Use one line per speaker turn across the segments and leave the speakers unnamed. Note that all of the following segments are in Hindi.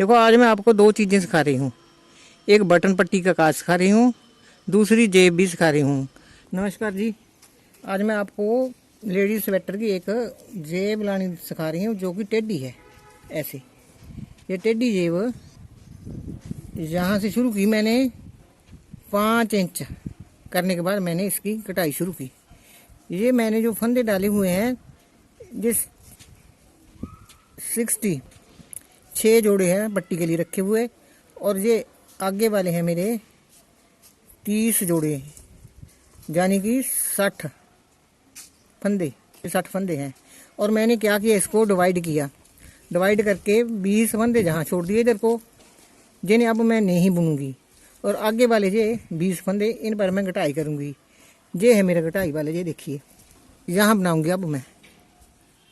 देखो आज मैं आपको दो चीज़ें सिखा रही हूँ। एक बटन पट्टी का काज सिखा रही हूँ, दूसरी जेब भी सिखा रही हूँ। नमस्कार जी, आज मैं आपको लेडीज स्वेटर की एक जेब लानी सिखा रही हूँ जो कि टेढ़ी है। ऐसे ये टेढ़ी जेब यहाँ से शुरू की मैंने 5 इंच करने के बाद मैंने इसकी कटाई शुरू की। ये मैंने जो फंदे डाले हुए हैं जिस 6 जोड़े हैं पट्टी के लिए रखे हुए, और ये आगे वाले हैं मेरे 30 जोड़े, यानी कि 60 फंदे, 60 फंदे हैं। और मैंने क्या किया, इसको डिवाइड किया, डिवाइड करके 20 फंदे जहाँ छोड़ दिए इधर को, जिन्हें अब मैं नहीं बुनूंगी, और आगे वाले ये 20 फंदे इन पर मैं कटाई करूंगी। ये है मेरा कटाई वाले, ये देखिए यहाँ बनाऊंगी। अब मैं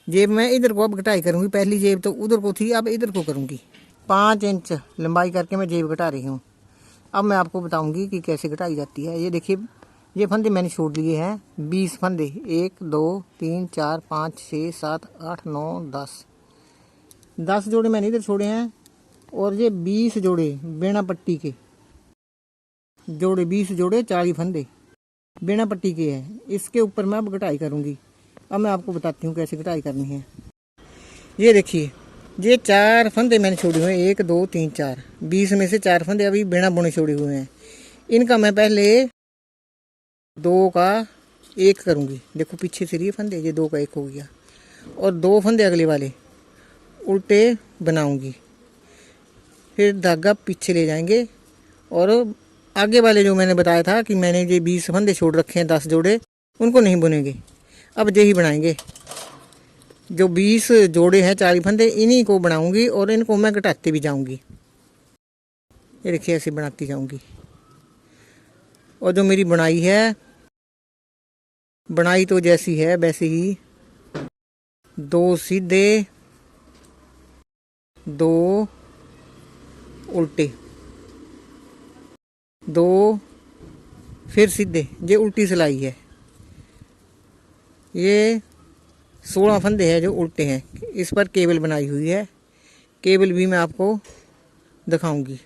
जेब में इधर को अब कटाई करूंगी। पहली जेब तो उधर को थी, अब इधर को करूंगी। 5 इंच लंबाई करके मैं जेब कटा रही हूँ। अब मैं आपको बताऊंगी कि कैसे कटाई जाती है। ये देखिए, ये फंदे मैंने छोड़ लिए हैं 20 फंदे, 1 2 3 4 5 6 7 8 9 10 जोड़े मैंने इधर छोड़े हैं, और ये 20 जोड़े बिना पट्टी के जोड़े, 20 जोड़े 40 फंदे बिना पट्टी के हैं। इसके ऊपर मैं अब कटाई करूंगी। अब मैं आपको बताती हूँ कैसे कटाई करनी है। ये देखिए, ये 4 फंदे मैंने छोड़े हुए हैं, 1 2 3 4, 20 में से 4 फंदे अभी बिना बुने छोड़े हुए हैं। इनका मैं पहले 2 का 1 करूँगी। देखो पीछे से ये फंदे, ये 2 का 1 हो गया, और 2 फंदे अगले वाले उल्टे बनाऊंगी। फिर धागा पीछे ले जाएंगे, और आगे वाले जो मैंने बताया था कि मैंने ये 20 फंदे छोड़ रखे हैं 10 जोड़े, उनको नहीं बुनेंगे, अब यही बनाएंगे। जो 20 जोड़े हैं 40 फंदे, इन्हीं को बनाऊंगी, और इनको मैं घटाती भी जाऊंगी। ये देखिए ऐसे बनाती जाऊंगी। और जो मेरी बुनाई है, बुनाई तो जैसी है वैसे ही 2 सीधे 2 उल्टे, 2 फिर सीधे, ये उल्टी सिलाई है। ये 16 फंदे हैं जो उल्टे हैं। इस पर केबल बनाई हुई है, केबल भी मैं आपको दिखाऊंगी।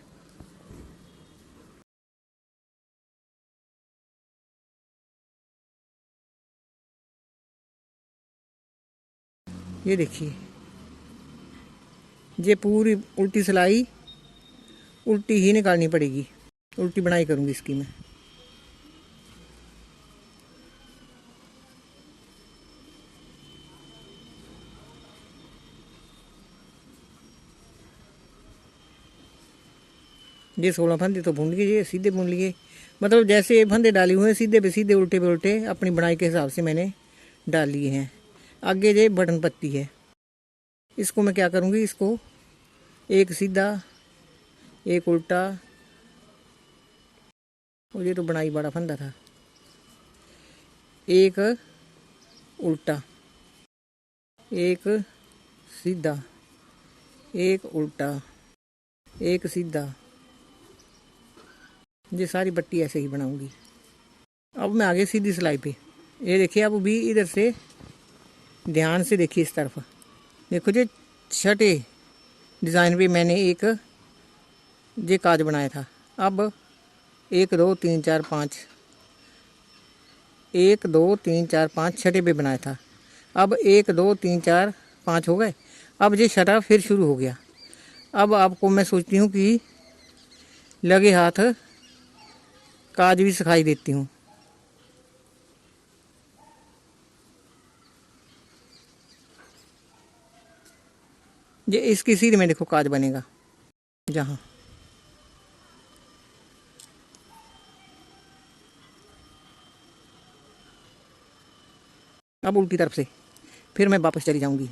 ये देखिए, ये पूरी उल्टी सिलाई उल्टी ही निकालनी पड़ेगी, उल्टी बनाई करूंगी इसकी मैं। ये 16 फंदे तो बुन लिए, ये सीधे बुन लिए, मतलब जैसे फंदे डाले हुए हैं सीधे पे सीधे, उल्टे पे उल्टे, अपनी बुनाई के हिसाब से मैंने डाल लिए हैं। आगे ये बटन पट्टी है, इसको मैं क्या करूँगी, इसको एक सीधा एक उल्टा, और ये तो बुनाई बड़ा फंदा था, एक उल्टा, एक सीधा, एक उल्टा, एक सीधा। ये सारी पट्टी ऐसे ही बनाऊंगी। अब मैं आगे सीधी सिलाई पे, ये देखिए, अब भी इधर से ध्यान से देखिए, इस तरफ देखो, जो छठे डिज़ाइन पे मैंने एक ये काज बनाया था। अब 1 2 3 4 5, 1 2 3 4 5 छठे पे बनाया था। अब 1 2 3 4 5 हो गए। अब ये छठा फिर शुरू हो गया। अब आपको मैं सोचती हूँ कि लगे हाथ काज भी सिखाई देती हूँ। ये इसकी सीध में देखो काज बनेगा जहाँ, अब उल्टी तरफ से फिर मैं वापस चली जाऊंगी।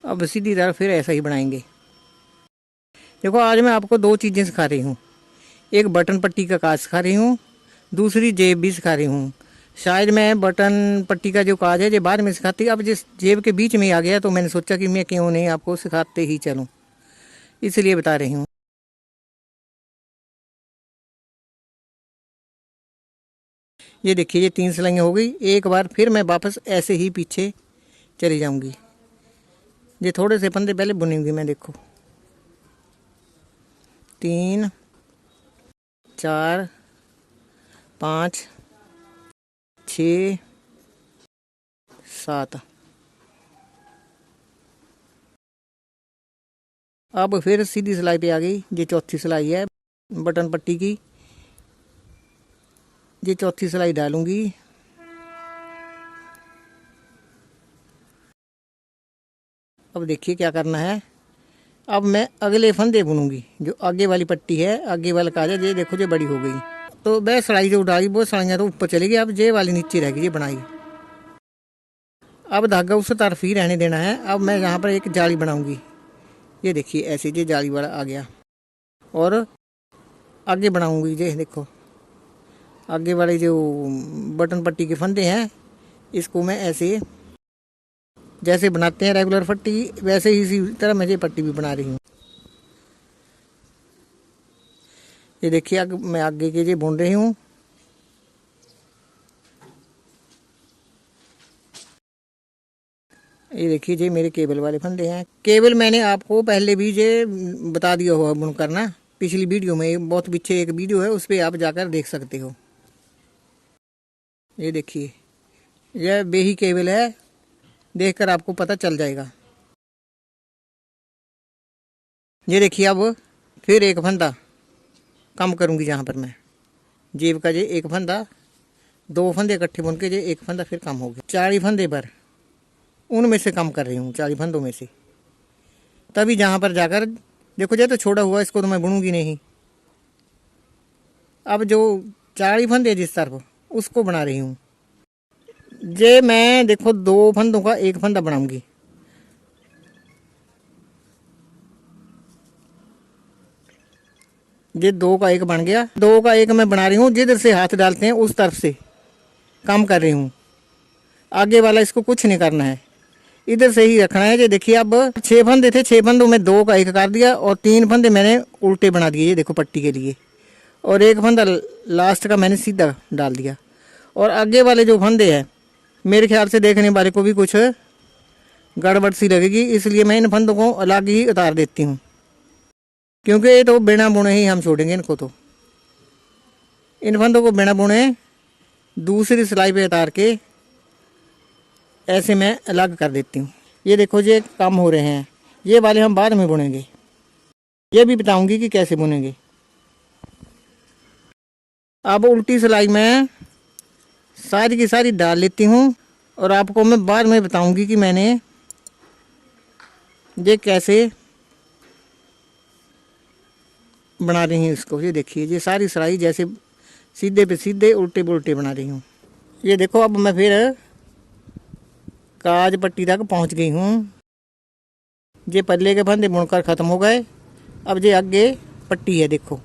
अब सीधी तरफ फिर ऐसा ही बनाएंगे। देखो आज मैं आपको दो चीज़ें सिखा रही हूँ। एक बटन पट्टी का काज सिखा रही हूँ, दूसरी जेब भी सिखा रही हूँ। शायद मैं बटन पट्टी का जो काज है जो बाद में सिखाती, अब जिस जेब के बीच में आ गया तो मैंने सोचा कि मैं क्यों नहीं आपको सिखाते ही चलूँ, इसलिए बता रही हूँ। ये देखिए ये 3 सिलाइयाँ हो गई। एक बार फिर मैं वापस ऐसे ही पीछे चली जाऊंगी। ये थोड़े से फंदे पहले बुनूंगी मैं। देखो 3 4 5 6 7। अब फिर सीधी सिलाई पे आ गई। ये चौथी सिलाई है बटन पट्टी की। ये चौथी सिलाई डालूंगी। अब देखिए क्या करना है। अब मैं अगले फंदे बुनूंगी। जो आगे वाली पट्टी है, आगे वाला काजा, ये देखो ये बड़ी हो गई। तो वह सिलाई जो उड़ाई वो सिलाइयाँ तो ऊपर चली गई। अब ये वाली नीचे रहेगी ये बनाई। अब धागा उस तरफ ही रहने देना है। अब मैं यहाँ पर एक जाली बनाऊंगी। ये देखिए ऐसे ये जाली वाला आ गया। और आगे बनाऊंगी। ये देखो आगे वाले जो बटन पट्टी के फंदे हैं, इसको मैं ऐसे जैसे बनाते हैं रेगुलर पट्टी, वैसे ही इसी तरह मैं ये पट्टी भी बना रही हूँ। ये देखिए मैं आगे के ये बुन रही हूँ। ये देखिए ये मेरे केबल वाले फंदे हैं। केबल मैंने आपको पहले भी ये बता दिया हुआ बुन करना, पिछली वीडियो में। बहुत पीछे एक वीडियो है, उस पर आप जाकर देख सकते हो। ये देखिए यह बेही केबल है, देखकर आपको पता चल जाएगा। ये देखिए अब फिर एक फंदा कम करूंगी। जहाँ पर मैं जेब का ये एक फंदा, 2 फंदे इकट्ठे बुन के ये एक फंदा फिर कम हो गया। 40 फंदे पर उनमें से कम कर रही हूँ, 40 फंदों में से। तभी जहाँ पर जाकर देखो ये तो छोड़ा हुआ, इसको तो मैं बुनूंगी नहीं। अब जो 40 फंदे जिस तरफ उसको बना रही हूँ। ये मैं देखो 2 फंदों का एक फंदा बनाऊंगी। ये 2 का एक बन गया। 2 का एक मैं बना रही हूँ। जिधर से हाथ डालते हैं उस तरफ से कम कर रही हूँ। आगे वाला इसको कुछ नहीं करना है, इधर से ही रखना है। ये देखिए अब 6 फंदे थे, 6 फंदों में 2 का एक कर दिया और 3 फंदे मैंने उल्टे बना दिए। ये देखो पट्टी के लिए। और एक फंदा लास्ट का मैंने सीधा डाल दिया। और आगे वाले जो फंदे हैं, मेरे ख्याल से देखने वाले को भी कुछ गड़बड़ सी लगेगी, इसलिए मैं इन फंदों को अलग ही उतार देती हूँ। क्योंकि ये तो बिना बुने ही हम छोड़ेंगे इनको। तो इन फंदों को बिना बुने दूसरी सिलाई पे उतार के ऐसे मैं अलग कर देती हूँ। ये देखो ये कम हो रहे हैं, ये वाले हम बाद में बुनेंगे। ये भी बताऊंगी कि कैसे बुनेंगे। अब उल्टी सिलाई मैं सारी की सारी डाल लेती हूँ और आपको मैं बाद में बताऊंगी कि मैंने ये कैसे बना रही हूँ इसको। ये देखिए ये सारी सिलाई जैसे सीधे पे सीधे, उल्टे पे उल्टे बना रही हूँ। ये देखो अब मैं फिर काज पट्टी तक पहुँच गई हूँ। ये पल्ले के फंदे बुनकर ख़त्म हो गए। अब ये आगे पट्टी है। देखो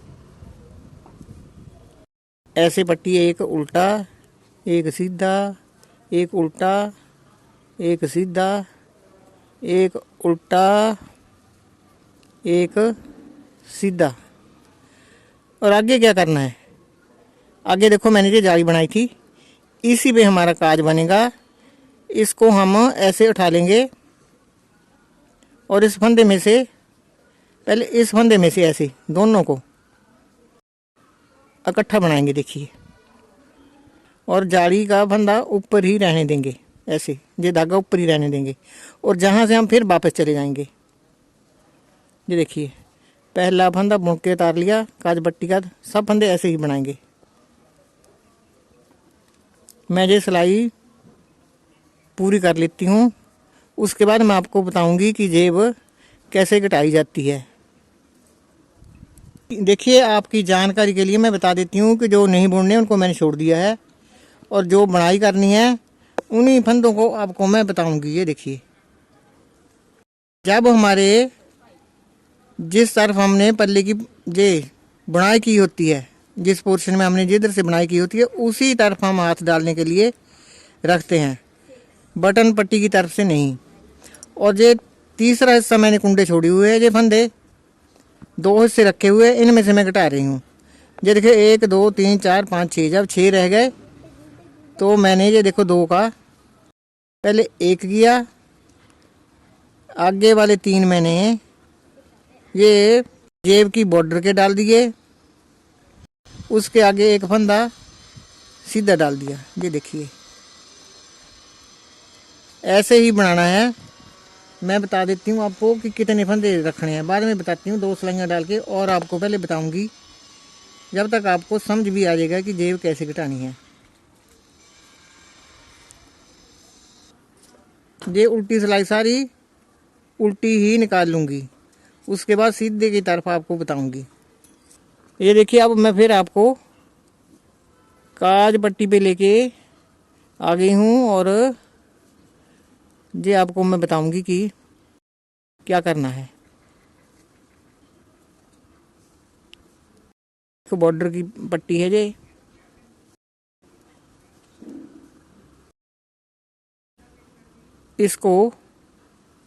ऐसे पट्टी है, एक उल्टा, एक सीधा, एक उल्टा, एक सीधा, एक उल्टा, एक सीधा। और आगे क्या करना है, आगे देखो मैंने ये जाली बनाई थी, इसी पे हमारा काज बनेगा। इसको हम ऐसे उठा लेंगे और इस फंदे में से, पहले इस फंदे में से ऐसे दोनों को इकट्ठा बनाएंगे। देखिए और जाली का फंदा ऊपर ही रहने देंगे, ऐसे ये धागा ऊपर ही रहने देंगे। और जहाँ से हम फिर वापस चले जाएंगे। ये देखिए पहला फंदा बुन के उतार लिया काज पट्टी का। सब फंदे ऐसे ही बनाएंगे। मैं ये सिलाई पूरी कर लेती हूँ, उसके बाद मैं आपको बताऊंगी कि जेब कैसे कटाई जाती है। देखिए आपकी जानकारी के लिए मैं बता देती हूँ कि जो नहीं बुनने उनको मैंने छोड़ दिया है, और जो बुनाई करनी है उन्हीं फंदों को आपको मैं बताऊंगी। ये देखिए जब हमारे जिस तरफ हमने पल्ले की ये बुनाई की होती है, जिस पोर्शन में हमने जिधर से बुनाई की होती है, उसी तरफ हम हाथ डालने के लिए रखते हैं, बटन पट्टी की तरफ से नहीं। और ये तीसरा हिस्सा मैंने कुंडे छोड़ी हुए हैं। ये फंदे 2 हिस्से रखे हुए, इनमें से मैं घटा रही हूँ। ये देखिए 1 2 3 4 5 6, जब 6 रह गए तो मैंने ये देखो 2 का पहले 1 किया, आगे वाले 3 मैंने ये जेब की बॉर्डर के डाल दिए, उसके आगे एक फंदा सीधा डाल दिया। ये देखिए ऐसे ही बनाना है। मैं बता देती हूँ आपको कि कितने फंदे रखने हैं, बाद में बताती हूँ 2 सिलाइयाँ डाल के, और आपको पहले बताऊंगी जब तक आपको समझ भी आ जाएगा कि जेब कैसे घटानी है। ये उल्टी सिलाई सारी उल्टी ही निकाल लूँगी, उसके बाद सीधे की तरफ आपको बताऊंगी। ये देखिए अब मैं फिर आपको काज पट्टी पे लेके आ गई हूँ, और ये आपको मैं बताऊंगी कि क्या करना है। तो बॉर्डर की पट्टी है ये, इसको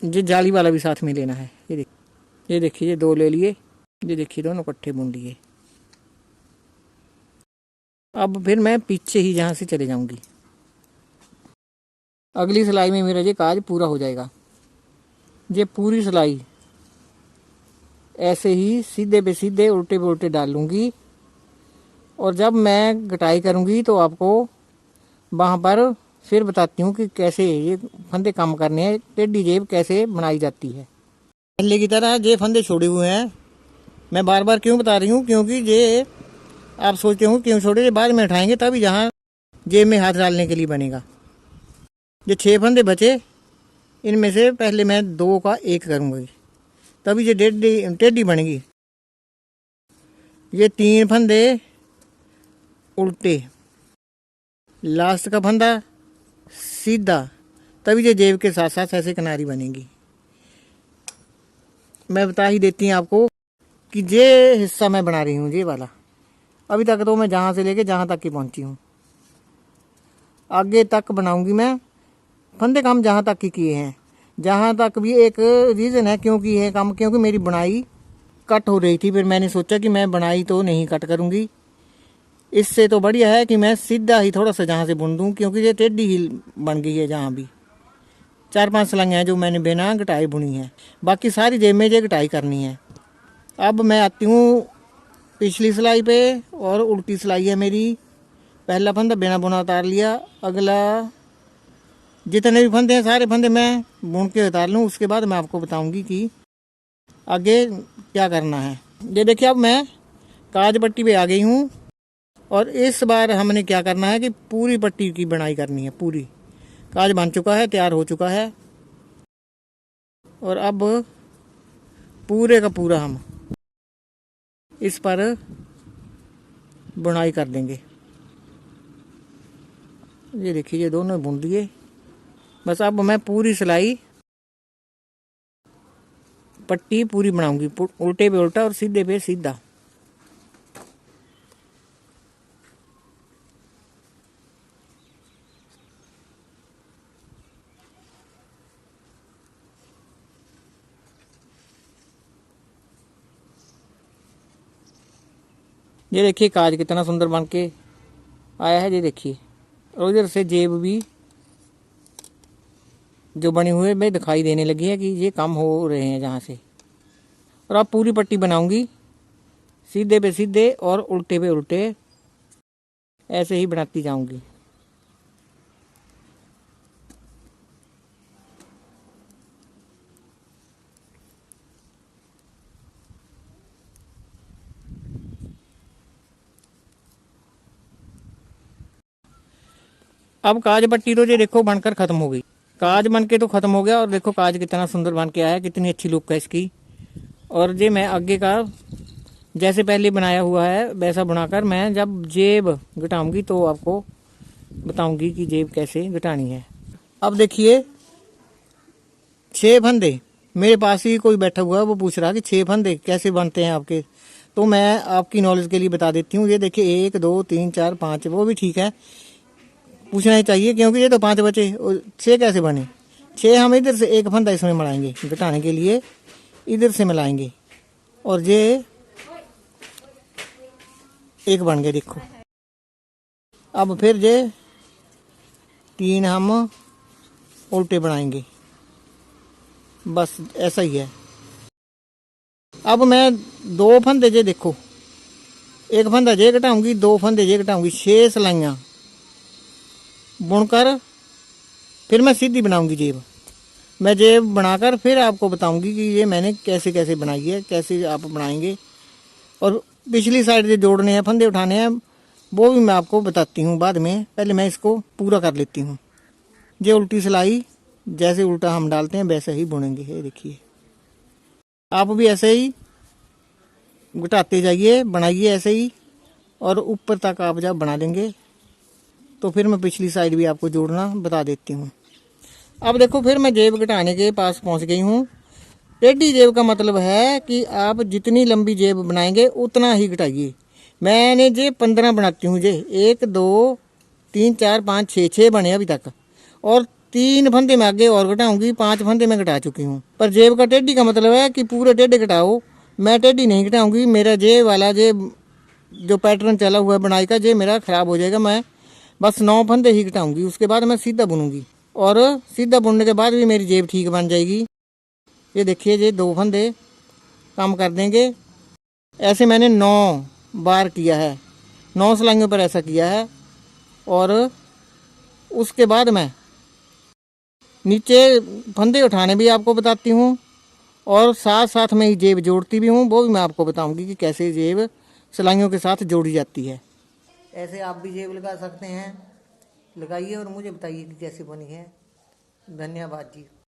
ये जाली वाला भी साथ में लेना है। ये देखिए ये 2 ले लिए, ये देखिए दोनों इकट्ठे बुन लिए। अब फिर मैं पीछे ही जहाँ से चले जाऊंगी, अगली सिलाई में मेरा ये काज पूरा हो जाएगा। ये पूरी सिलाई ऐसे ही सीधे पे सीधे उल्टे पे उल्टे डाल लूँगी, और जब मैं घटाई करूँगी तो आपको वहाँ पर फिर बताती हूँ कि कैसे ये फंदे काम करने हैं, टेढ़ी जेब कैसे बनाई जाती है। पहले की तरह ये फंदे छोड़े हुए हैं, मैं बार बार क्यों बता रही हूँ, क्योंकि ये आप सोचते हो क्यों छोड़े, ये बाद में उठाएंगे तभी जहाँ जेब में हाथ डालने के लिए बनेगा। ये 6 फंदे बचे, इनमें से पहले मैं 2 का 1 करूँगी, तभी ये टेढ़ी बनेगी। ये 3 फंदे उल्टे, लास्ट का फंदा सीधा, तभी ये जेब के साथ साथ ऐसे किनारी बनेगी। मैं बता ही देती हूँ आपको कि ये हिस्सा मैं बना रही हूँ, ये वाला अभी तक तो मैं जहाँ से लेके जहाँ तक की पहुँची हूँ, आगे तक बनाऊंगी मैं। फंदे काम जहाँ तक की किए हैं, जहाँ तक भी एक रीज़न है क्यों किए हैं काम, क्योंकि मेरी बुनाई कट हो रही थी। फिर मैंने सोचा कि मैं बुनाई तो नहीं कट करूँगी, इससे तो बढ़िया है कि मैं सीधा ही थोड़ा सा जहाँ से बुन दूँ, क्योंकि ये टेढ़ी ही बन गई है। जहाँ भी 4-5 सिलाइयाँ हैं जो मैंने बिना घटाई बुनी है, बाकी सारी जेब में ये घटाई करनी है। अब मैं आती हूँ पिछली सिलाई पे, और उल्टी सिलाई है मेरी। पहला फंदा बिना बुना उतार लिया, अगला जितने भी फंदे हैं सारे फंदे मैं बुन के उतार लूँ, उसके बाद मैं आपको बताऊंगी कि आगे क्या करना है। ये देखिए अब मैं काज पट्टी पे आ गई हूँ, और इस बार हमने क्या करना है कि पूरी पट्टी की बनाई करनी है। पूरी काज बन चुका है, तैयार हो चुका है, और अब पूरे का पूरा हम इस पर बुनाई कर देंगे। ये देखिए ये दोनों बुन दिए, बस अब मैं पूरी सिलाई पट्टी पूरी बनाऊंगी, उल्टे पे उल्टा और सीधे पे सीधा। ये देखिए काज कितना सुंदर बन के आया है, ये देखिए। और इधर से जेब भी जो बनी हुई में दिखाई देने लगी है कि ये काम हो रहे हैं जहाँ से। और अब पूरी पट्टी बनाऊंगी सीधे पे सीधे और उल्टे पे उल्टे, ऐसे ही बनाती जाऊंगी। अब काज पट्टी तो ये देखो बनकर खत्म हो गई, काज बन के तो खत्म हो गया, और देखो काज कितना सुंदर बन के आया, कितनी अच्छी लुक है इसकी। और ये मैं आगे का जैसे पहले बनाया हुआ है वैसा बनाकर मैं जब जेब घटाऊंगी तो आपको बताऊंगी कि जेब कैसे घटानी है। अब देखिए 6 फंदे मेरे पास ही कोई बैठा हुआ है, वो पूछ रहा कि 6 फंदे कैसे बनते हैं आपके, तो मैं आपकी नॉलेज के लिए बता देती हूँ। ये देखिए 1 2 3 4 5, वो भी ठीक है, पूछना ही चाहिए क्योंकि ये तो 5 बचे, 6 कैसे बने। 6 हम इधर से एक फंदा इसमें मिलाएंगे घटाने के लिए, इधर से मिलाएंगे, और ये एक बन गए देखो। अब फिर ये 3 हम उल्टे बनाएंगे, बस ऐसा ही है। अब मैं 2 फंदे जे देखो, एक फंदा जे घटाऊंगी, 2 फंदे जे घटाऊंगी, 6 सिलाइयाँ बुनकर फिर मैं सीधी बनाऊंगी जेब। मैं जेब बनाकर फिर आपको बताऊंगी कि ये मैंने कैसे कैसे बनाई है, कैसे आप बनाएंगे। और पिछली साइड जो जोड़ने हैं, फंदे उठाने हैं, वो भी मैं आपको बताती हूँ बाद में। पहले मैं इसको पूरा कर लेती हूँ। ये उल्टी सिलाई जैसे उल्टा हम डालते हैं वैसे ही बुनेंगे। ये देखिए, आप भी ऐसे ही घटाते जाइए, बनाइए ऐसे ही, और ऊपर तक आप जब बना लेंगे तो फिर मैं पिछली साइड भी आपको जोड़ना बता देती हूँ। अब देखो, फिर मैं जेब घटाने के पास पहुँच गई हूँ। टेढ़ी जेब का मतलब है कि आप जितनी लंबी जेब बनाएंगे उतना ही घटाइए। मैंने जेब 15 बनाती हूँ। जे 1 2 3 4 5 6 बने अभी तक, और 3 फंदे में आगे और घटाऊंगी, 5 फंदे में घटा चुकी हूँ। पर जेब का टेढ़ी का मतलब है कि पूरे टेढ़े घटाओ। मैं टेढ़ी नहीं घटाऊंगी। मेरा जेब वाला जेब जो पैटर्न चला हुआ है बनाई का, जे मेरा खराब हो जाएगा। मैं बस 9 फंदे ही घटाऊंगी, उसके बाद मैं सीधा बुनूंगी, और सीधा बुनने के बाद भी मेरी जेब ठीक बन जाएगी। ये देखिए, ये 2 फंदे कम कर देंगे। ऐसे मैंने 9 बार किया है, 9 सिलाइयों पर ऐसा किया है। और उसके बाद मैं नीचे फंदे उठाने भी आपको बताती हूँ, और साथ साथ में ही जेब जोड़ती भी हूँ, वो भी मैं आपको बताऊंगी कि कैसे जेब सिलाइयों के साथ जोड़ी जाती है। ऐसे आप भी जेब लगा सकते हैं, लगाइए और मुझे बताइए कि कैसे बनी है। धन्यवाद जी।